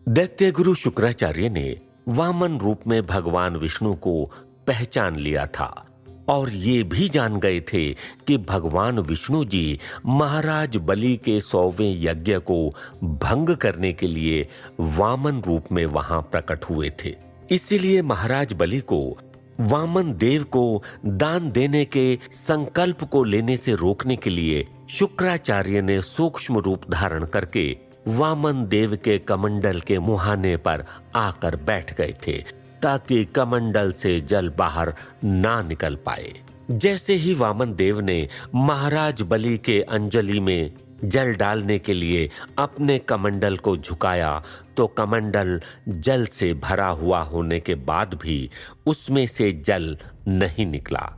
दैत्य गुरु शुक्राचार्य ने वामन रूप में भगवान विष्णु को पहचान लिया था और ये भी जान गए थे कि भगवान विष्णु जी महाराज बलि के 100वें यज्ञ को भंग करने के लिए वामन रूप में वहां प्रकट हुए थे। इसीलिए महाराज बलि को वामन देव को दान देने के संकल्प को लेने से रोकने के लिए शुक्राचार्य ने सूक्ष्म रूप धारण करके वामन देव के कमंडल के मुहाने पर आकर बैठ गए थे ताकि कमंडल से जल बाहर ना निकल पाए। जैसे ही वामन देव ने महाराज बलि के अंजलि में जल डालने के लिए अपने कमंडल को झुकाया तो कमंडल जल से भरा हुआ होने के बाद भी उसमें से जल नहीं निकला।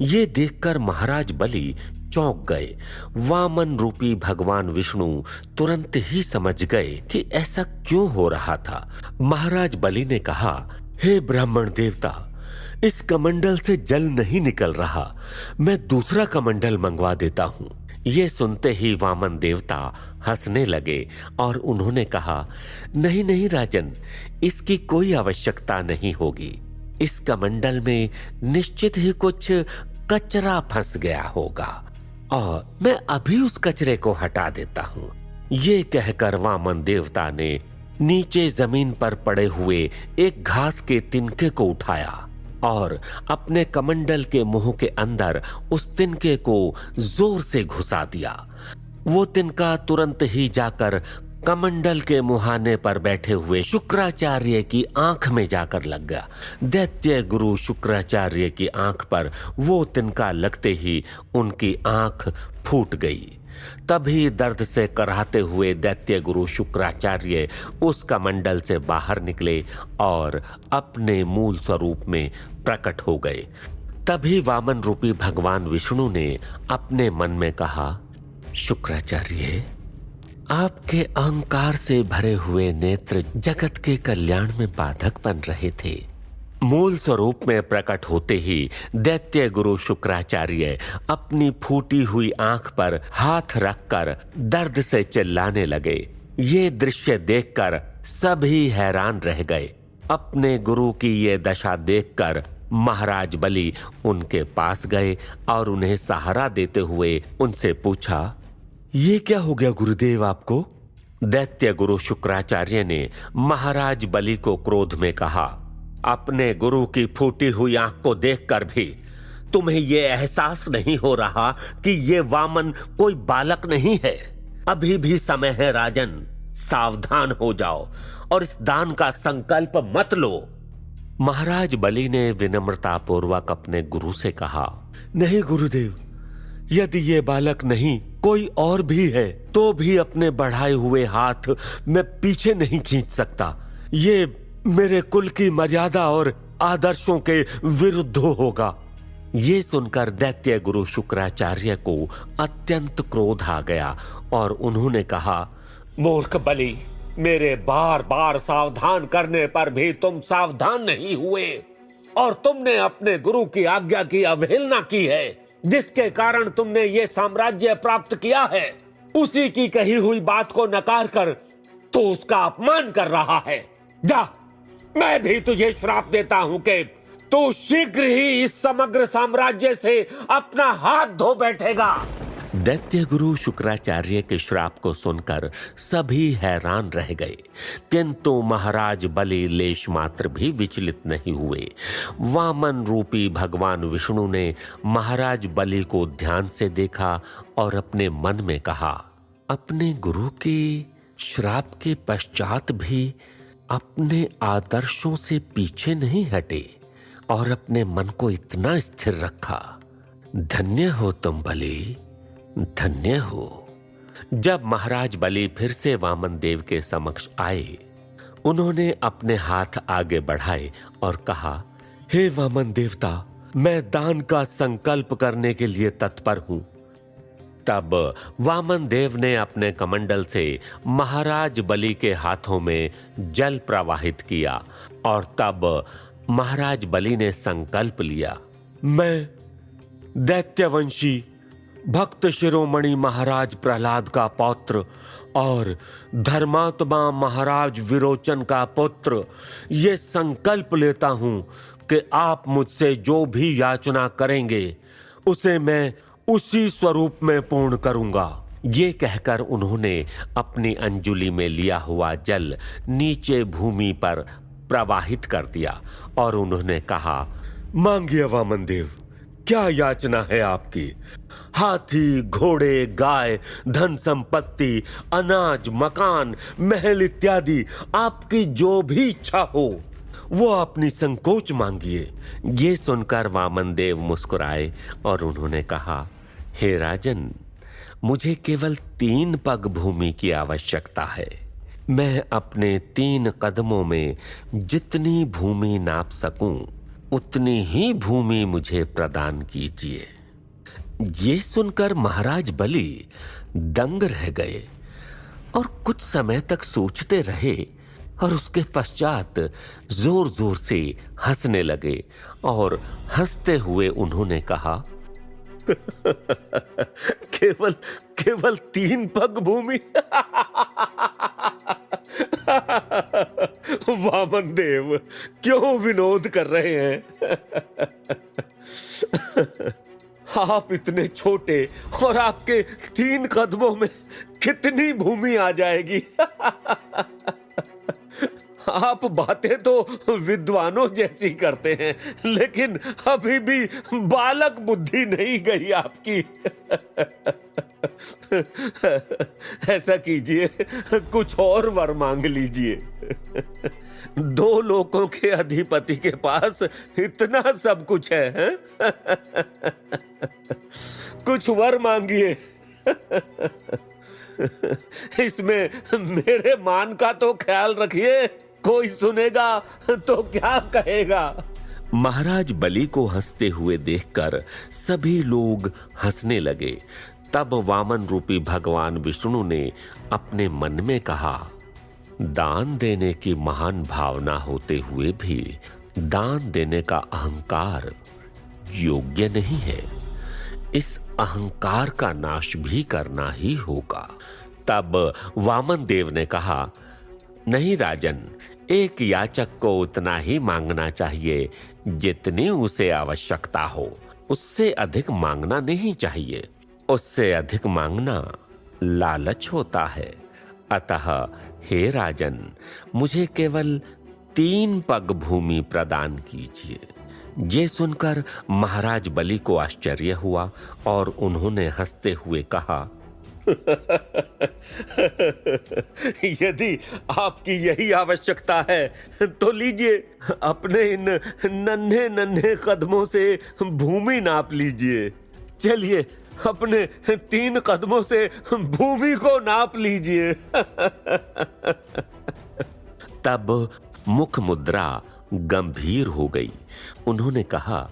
ये देखकर महाराज बलि चौंक गए। वामन रूपी भगवान विष्णु तुरंत ही समझ गए कि ऐसा क्यों हो रहा था। महाराज बलि ने कहा, हे ब्राह्मण देवता, इस कमंडल से जल नहीं निकल रहा, मैं दूसरा कमंडल मंगवा देता हूं। ये सुनते ही वामन देवता हंसने लगे और उन्होंने कहा, नहीं नहीं राजन, इसकी कोई आवश्यकता नहीं होगी। इस कमंडल में निश्चित ही कुछ कचरा फंस गया होगा और मैं अभी उस कचरे को हटा देता हूं। ये कहकर वामन देवता ने नीचे जमीन पर पड़े हुए एक घास के तिनके को उठाया और अपने कमंडल के मुंह के अंदर उस तिनके को जोर से घुसा दिया। वो तिनका तुरंत ही जाकर कमंडल के मुहाने पर बैठे हुए शुक्राचार्य की आंख में जाकर लग गया। दैत्य गुरु शुक्राचार्य की आंख पर वो तिनका लगते ही उनकी आंख फूट गई। तभी दर्द से कराहते हुए दैत्य गुरु शुक्राचार्य उस कमंडल से बाहर निकले और अपने मूल स्वरूप में प्रकट हो गए। तभी वामन रूपी भगवान विष्णु ने अपने मन में कहा, शुक्राचार्य, आपके अहंकार से भरे हुए नेत्र जगत के कल्याण में बाधक बन रहे थे। मूल स्वरूप में प्रकट होते ही दैत्य गुरु शुक्राचार्य अपनी फूटी हुई आंख पर हाथ रखकर दर्द से चिल्लाने लगे। ये दृश्य देखकर सभी हैरान रह गए। अपने गुरु की ये दशा देखकर महाराज बलि उनके पास गए और उन्हें सहारा देते हुए उनसे पूछा, ये क्या हो गया गुरुदेव आपको? दैत्य गुरु शुक्राचार्य ने महाराज बलि को क्रोध में कहा, अपने गुरु की फूटी हुई आंख को देखकर भी तुम्हें यह एहसास नहीं हो रहा कि ये वामन कोई बालक नहीं है। अभी भी समय है राजन, सावधान हो जाओ और इस दान का संकल्प मत लो। महाराज बलि ने विनम्रता पूर्वक अपने गुरु से कहा, नहीं गुरुदेव, यदि ये बालक नहीं कोई और भी है तो भी अपने बढ़ाए हुए हाथ मैं पीछे नहीं खींच सकता। ये मेरे कुल की मर्यादा और आदर्शों के विरुद्ध होगा। ये सुनकर दैत्य गुरु शुक्राचार्य को अत्यंत क्रोध आ गया और उन्होंने कहा, मूर्ख बलि, मेरे बार बार सावधान करने पर भी तुम सावधान नहीं हुए और तुमने अपने गुरु की आज्ञा की अवहेलना की है, जिसके कारण तुमने ये साम्राज्य प्राप्त किया है। उसी की कही हुई बात को नकार कर तो उसका अपमान कर रहा है। जा, मैं भी तुझे श्राप देता हूं कि तू शीघ्र ही इस समग्र साम्राज्य से अपना हाथ धो बैठेगा। दैत्य गुरु शुक्राचार्य के श्राप को सुनकर सभी हैरान रह गए, किंतु महाराज बलि लेश मात्र भी विचलित नहीं हुए। वामन रूपी भगवान विष्णु ने महाराज बलि को ध्यान से देखा और अपने मन में कहा, अपने गुरु के श्राप के पश्चात भी अपने आदर्शों से पीछे नहीं हटे और अपने मन को इतना स्थिर रखा। धन्य हो तुम बलि, धन्य हो। जब महाराज बलि फिर से वामन देव के समक्ष आए, उन्होंने अपने हाथ आगे बढ़ाए और कहा, हे वामन देवता, मैं दान का संकल्प करने के लिए तत्पर हूं। तब वामन देव ने अपने कमंडल से महाराज बलि के हाथों में जल प्रवाहित किया और तब महाराज बलि ने संकल्प लिया, मैं दैत्यवंशी भक्त शिरोमणि महाराज प्रहलाद का पौत्र और धर्मात्मा महाराज विरोचन का पुत्र, ये संकल्प लेता हूं कि आप मुझसे जो भी याचना करेंगे उसे मैं उसी स्वरूप में पूर्ण करूंगा। ये कहकर उन्होंने अपनी अंजुलि में लिया हुआ जल नीचे भूमि पर प्रवाहित कर दिया और उन्होंने कहा, मांगिए वामन देव, क्या याचना है आपकी? हाथी, घोड़े, गाय, धन संपत्ति, अनाज, मकान, महल इत्यादि आपकी जो भी इच्छा हो वो अपनी संकोच मांगिए। ये सुनकर वामन देव मुस्कुराए और उन्होंने कहा, हे राजन, मुझे केवल 3 पग भूमि की आवश्यकता है। मैं अपने 3 कदमों में जितनी भूमि नाप सकूं उतनी ही भूमि मुझे प्रदान कीजिए। ये सुनकर महाराज बलि दंग रह गए और कुछ समय तक सोचते रहे और उसके पश्चात जोर जोर से हंसने लगे और हंसते हुए उन्होंने कहा, केवल 3 पग भूमि? वामन देव, क्यों विनोद कर रहे हैं? आप इतने छोटे और आपके 3 कदमों में कितनी भूमि आ जाएगी? आप बातें तो विद्वानों जैसी करते हैं, लेकिन अभी भी बालक बुद्धि नहीं गई आपकी। ऐसा कीजिए, कुछ और वर मांग लीजिए। 2 लोकों के अधिपति के पास इतना सब कुछ है, हैं? कुछ वर मांगिए। इसमें मेरे मान का तो ख्याल रखिए, कोई सुनेगा तो क्या कहेगा? महाराज बलि को हंसते हुए देखकर सभी लोग हंसने लगे। तब वामन रूपी भगवान विष्णु ने अपने मन में कहा, दान देने की महान भावना होते हुए भी दान देने का अहंकार योग्य नहीं है। इस अहंकार का नाश भी करना ही होगा। तब वामन देव ने कहा, नहीं राजन, एक याचक को उतना ही मांगना चाहिए जितनी उसे आवश्यकता हो। उससे अधिक मांगना नहीं चाहिए। उससे अधिक मांगना लालच होता है। अतः हे राजन, मुझे केवल 3 पग भूमि प्रदान कीजिए। ये सुनकर महाराज बलि को आश्चर्य हुआ और उन्होंने हंसते हुए कहा, यदि आपकी यही आवश्यकता है तो लीजिए, अपने इन नन्हे नन्हे कदमों से भूमि नाप लीजिए। चलिए, अपने 3 कदमों से भूमि को नाप लीजिए। तब मुख मुद्रा गंभीर हो गई। उन्होंने कहा,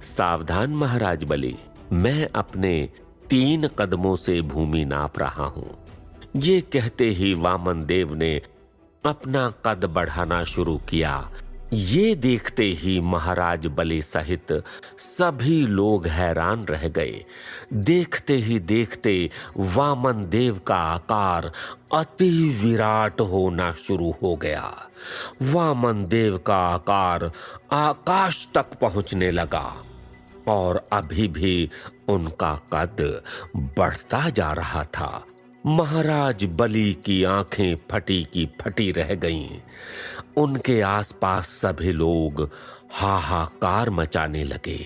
सावधान महाराज बलि, मैं अपने 3 कदमों से भूमि नाप रहा हूं। ये कहते ही वामन देव ने अपना कद बढ़ाना शुरू किया। ये देखते ही महाराज बलि सहित सभी लोग हैरान रह गए। देखते ही देखते वामन देव का आकार अति विराट होना शुरू हो गया। वामन देव का आकार आकाश तक पहुंचने लगा और अभी भी उनका कद बढ़ता जा रहा था। महाराज बलि की आंखें फटी की फटी रह गईं। उनके आसपास सभी लोग हाहाकार मचाने लगे।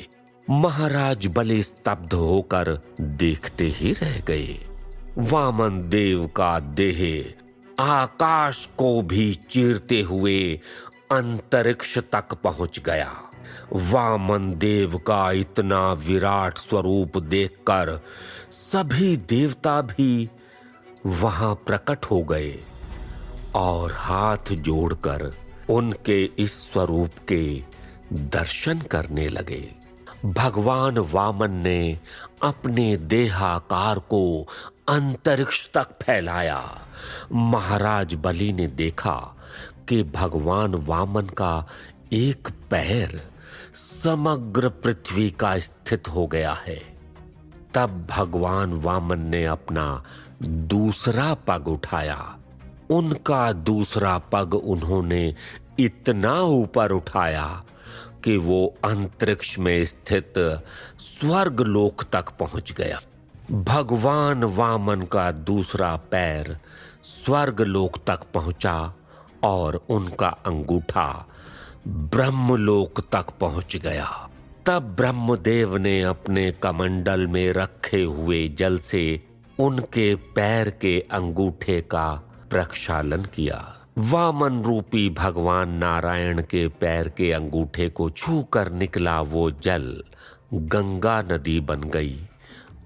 महाराज बलि स्तब्ध होकर देखते ही रह गए। वामन देव का देह आकाश को भी चीरते हुए अंतरिक्ष तक पहुंच गया। वामन देव का इतना विराट स्वरूप देखकर सभी देवता भी वहां प्रकट हो गए और हाथ जोड़कर उनके इस स्वरूप के दर्शन करने लगे। भगवान वामन ने अपने देहाकार को अंतरिक्ष तक फैलाया। महाराज बलि ने देखा कि भगवान वामन का एक पैर समग्र पृथ्वी का स्थित हो गया है। तब भगवान वामन ने अपना दूसरा पग उठाया। उनका दूसरा पग उन्होंने इतना ऊपर उठाया कि वो अंतरिक्ष में स्थित स्वर्ग लोक तक पहुंच गया। भगवान वामन का दूसरा पैर स्वर्ग लोक तक पहुंचा और उनका अंगूठा ब्रह्मलोक तक पहुंच गया। तब ब्रह्मदेव ने अपने कमंडल में रखे हुए जल से उनके पैर के अंगूठे का प्रक्षालन किया। वामन रूपी भगवान नारायण के पैर के अंगूठे को छूकर निकला वो जल गंगा नदी बन गई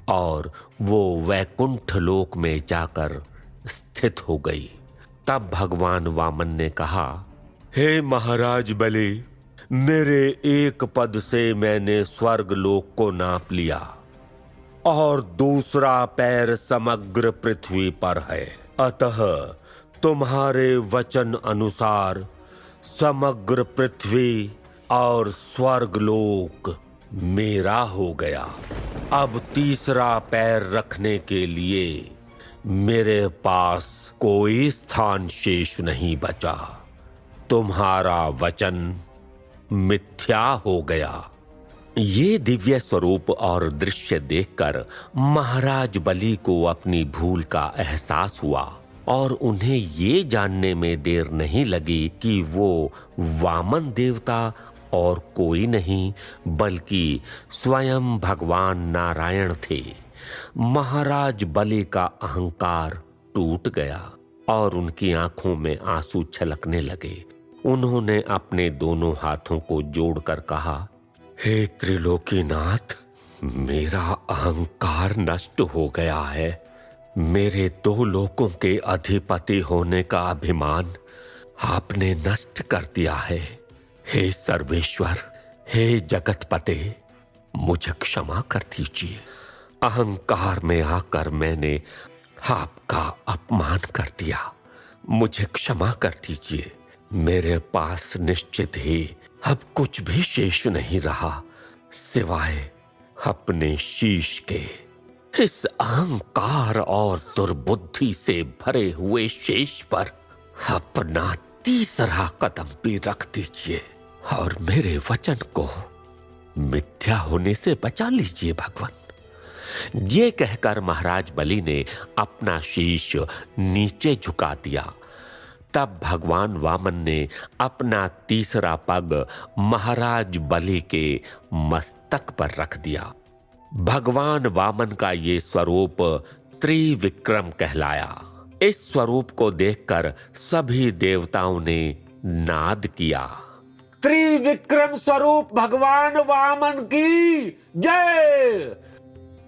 और वो वैकुंठ लोक में जाकर स्थित हो गई। तब भगवान वामन ने कहा, हे महाराज बलि, मेरे एक पद से मैंने स्वर्ग लोक को नाप लिया और दूसरा पैर समग्र पृथ्वी पर है। अतः तुम्हारे वचन अनुसार समग्र पृथ्वी और स्वर्ग लोक मेरा हो गया। अब तीसरा पैर रखने के लिए मेरे पास कोई स्थान शेष नहीं बचा। तुम्हारा वचन मिथ्या हो गया। ये दिव्य स्वरूप और दृश्य देखकर महाराज बलि को अपनी भूल का एहसास हुआ और उन्हें ये जानने में देर नहीं लगी कि वो वामन देवता और कोई नहीं बल्कि स्वयं भगवान नारायण थे। महाराज बलि का अहंकार टूट गया और उनकी आंखों में आंसू छलकने लगे। उन्होंने अपने दोनों हाथों को जोड़कर कहा, हे त्रिलोकीनाथ, मेरा अहंकार नष्ट हो गया है। मेरे दो लोकों के अधिपति होने का अभिमान आपने नष्ट कर दिया है। हे सर्वेश्वर, हे जगतपते, मुझे क्षमा कर दीजिए। अहंकार में आकर मैंने आपका अपमान कर दिया। मुझे क्षमा कर दीजिए। मेरे पास निश्चित ही अब कुछ भी शेष नहीं रहा सिवाय अपने शीश के। इस अहंकार और दुर्बुद्धि से भरे हुए शेष पर अपना तीसरा कदम भी रख दीजिए और मेरे वचन को मिथ्या होने से बचा लीजिए भगवान। ये कहकर महाराज बलि ने अपना शीश नीचे झुका दिया। तब भगवान वामन ने अपना तीसरा पग महाराज बलि के मस्तक पर रख दिया। भगवान वामन का ये स्वरूप त्रिविक्रम कहलाया। इस स्वरूप को देखकर सभी देवताओं ने नाद किया, त्रिविक्रम स्वरूप भगवान वामन की जय।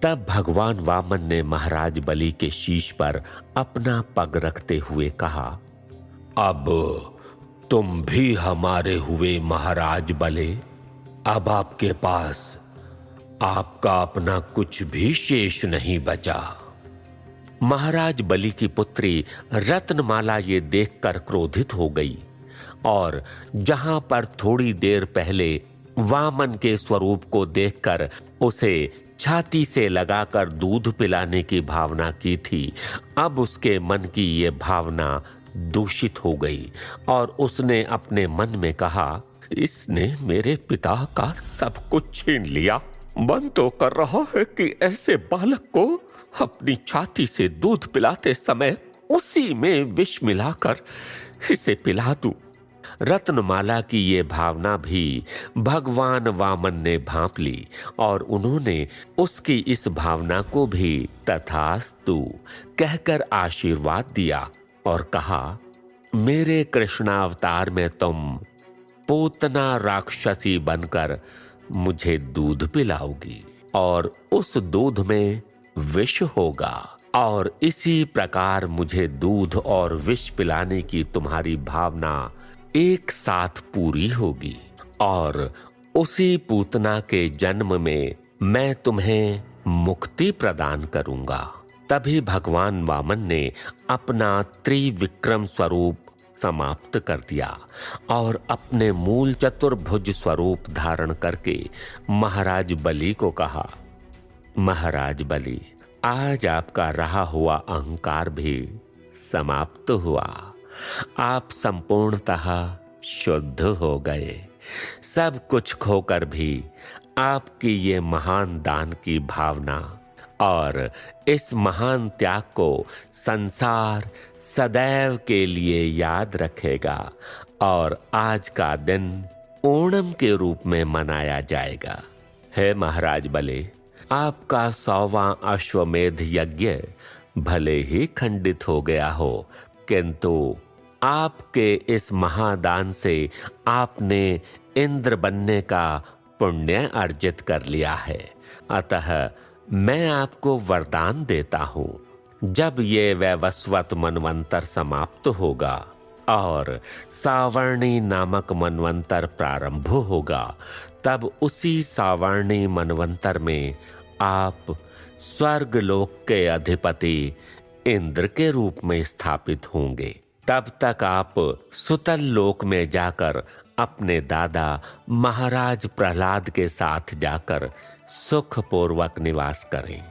तब भगवान वामन ने महाराज बलि के शीश पर अपना पग रखते हुए कहा, अब तुम भी हमारे हुए महाराज बले। अब आपके पास आपका अपना कुछ भी शेष नहीं बचा। महाराज बलि की पुत्री रत्नमाला ये देखकर क्रोधित हो गई और जहां पर थोड़ी देर पहले वामन के स्वरूप को देखकर उसे छाती से लगाकर दूध पिलाने की भावना की थी, अब उसके मन की ये भावना दूषित हो गई और उसने अपने मन में कहा, इसने मेरे पिता का सब कुछ छीन लिया। मन तो कर रहा है कि ऐसे बालक को अपनी छाती से दूध पिलाते समय उसी में विष मिलाकर इसे पिला दूं। रत्नमाला की ये भावना भी भगवान वामन ने भांप ली और उन्होंने उसकी इस भावना को भी तथास्तु कहकर आशीर्वाद दिया और कहा, मेरे कृष्णावतार में तुम पूतना राक्षसी बनकर मुझे दूध पिलाओगी और उस दूध में विष होगा और इसी प्रकार मुझे दूध और विष पिलाने की तुम्हारी भावना एक साथ पूरी होगी और उसी पूतना के जन्म में मैं तुम्हें मुक्ति प्रदान करूंगा। तभी भगवान वामन ने अपना त्रिविक्रम स्वरूप समाप्त कर दिया और अपने मूल चतुर्भुज स्वरूप धारण करके महाराज बलि को कहा, महाराज बलि, आज आपका रहा हुआ अहंकार भी समाप्त हुआ। आप संपूर्णतः शुद्ध हो गए। सब कुछ खोकर भी आपकी ये महान दान की भावना और इस महान त्याग को संसार सदैव के लिए याद रखेगा और आज का दिन ओणम के रूप में मनाया जाएगा। हे महाराज बलि, आपका 100वां अश्वमेध यज्ञ भले ही खंडित हो गया हो, किंतु आपके इस महादान से आपने इंद्र बनने का पुण्य अर्जित कर लिया है। अतः मैं आपको वरदान देता हूँ, जब ये वैवस्वत मनवंतर समाप्त होगा और सावर्णी नामक मनवंतर प्रारंभ होगा, तब उसी सावर्णी मनवंतर में आप स्वर्ग लोक के अधिपति इंद्र के रूप में स्थापित होंगे। तब तक आप सुतल लोक में जाकर अपने दादा महाराज प्रहलाद के साथ जाकर सुखपूर्वक निवास करें।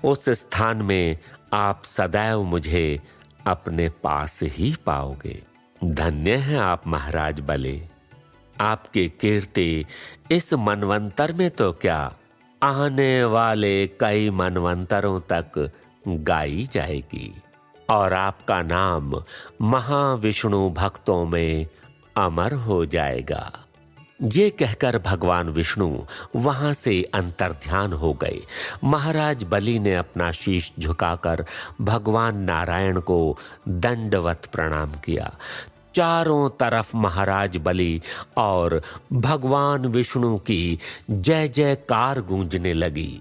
उस स्थान में आप सदैव मुझे अपने पास ही पाओगे। धन्य है आप महाराज बलि। आपकी कीर्ति इस मनवंतर में तो क्या, आने वाले कई मनवंतरों तक गाई जाएगी और आपका नाम महाविष्णु भक्तों में अमर हो जाएगा। ये कहकर भगवान विष्णु वहां से अंतर्ध्यान हो गए। महाराज बलि ने अपना शीश झुकाकर भगवान नारायण को दंडवत प्रणाम किया। चारों तरफ महाराज बलि और भगवान विष्णु की जय जयकार गूंजने लगी।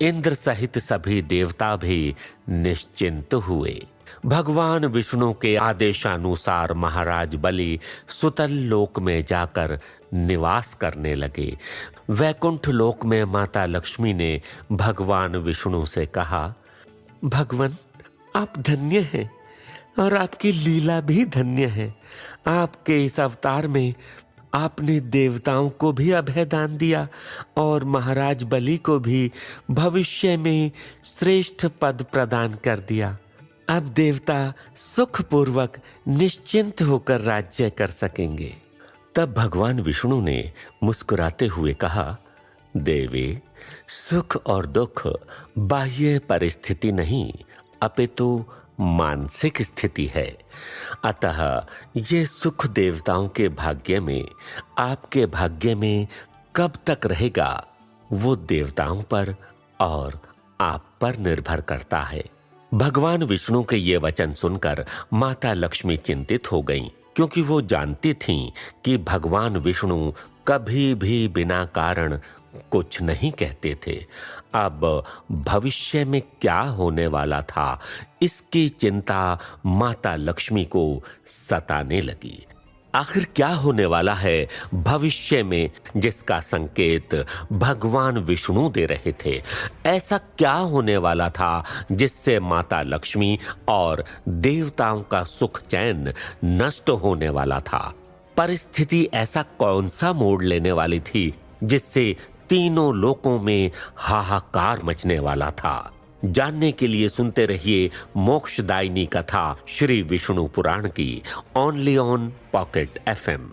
इंद्र सहित सभी देवता भी निश्चिंत हुए। भगवान विष्णु के आदेशानुसार महाराज बलि सुतल लोक में जाकर निवास करने लगे। वैकुंठ लोक में माता लक्ष्मी ने भगवान विष्णु से कहा, भगवान आप धन्य हैं और आपकी लीला भी धन्य है। आपके इस अवतार में आपने देवताओं को भी अभय दान दिया और महाराज बलि को भी भविष्य में श्रेष्ठ पद प्रदान कर दिया। अब देवता सुखपूर्वक निश्चिंत होकर राज्य कर सकेंगे। तब भगवान विष्णु ने मुस्कुराते हुए कहा, देवी, सुख और दुख बाह्य परिस्थिति नहीं अपितु मानसिक स्थिति है। अतः ये सुख देवताओं के भाग्य में, आपके भाग्य में कब तक रहेगा, वो देवताओं पर और आप पर निर्भर करता है। भगवान विष्णु के ये वचन सुनकर माता लक्ष्मी चिंतित हो गईं, क्योंकि वो जानती थीं कि भगवान विष्णु कभी भी बिना कारण कुछ नहीं कहते थे। अब भविष्य में क्या होने वाला था, इसकी चिंता माता लक्ष्मी को सताने लगी। आखिर क्या होने वाला है भविष्य में, जिसका संकेत भगवान विष्णु दे रहे थे? ऐसा क्या होने वाला था जिससे माता लक्ष्मी और देवताओं का सुख चैन नष्ट होने वाला था? परिस्थिति ऐसा कौन सा मोड़ लेने वाली थी जिससे तीनों लोकों में हाहाकार मचने वाला था? जानने के लिए सुनते रहिए मोक्षदायिनी कथा श्री विष्णु पुराण की, ओनली ऑन पॉकेट FM।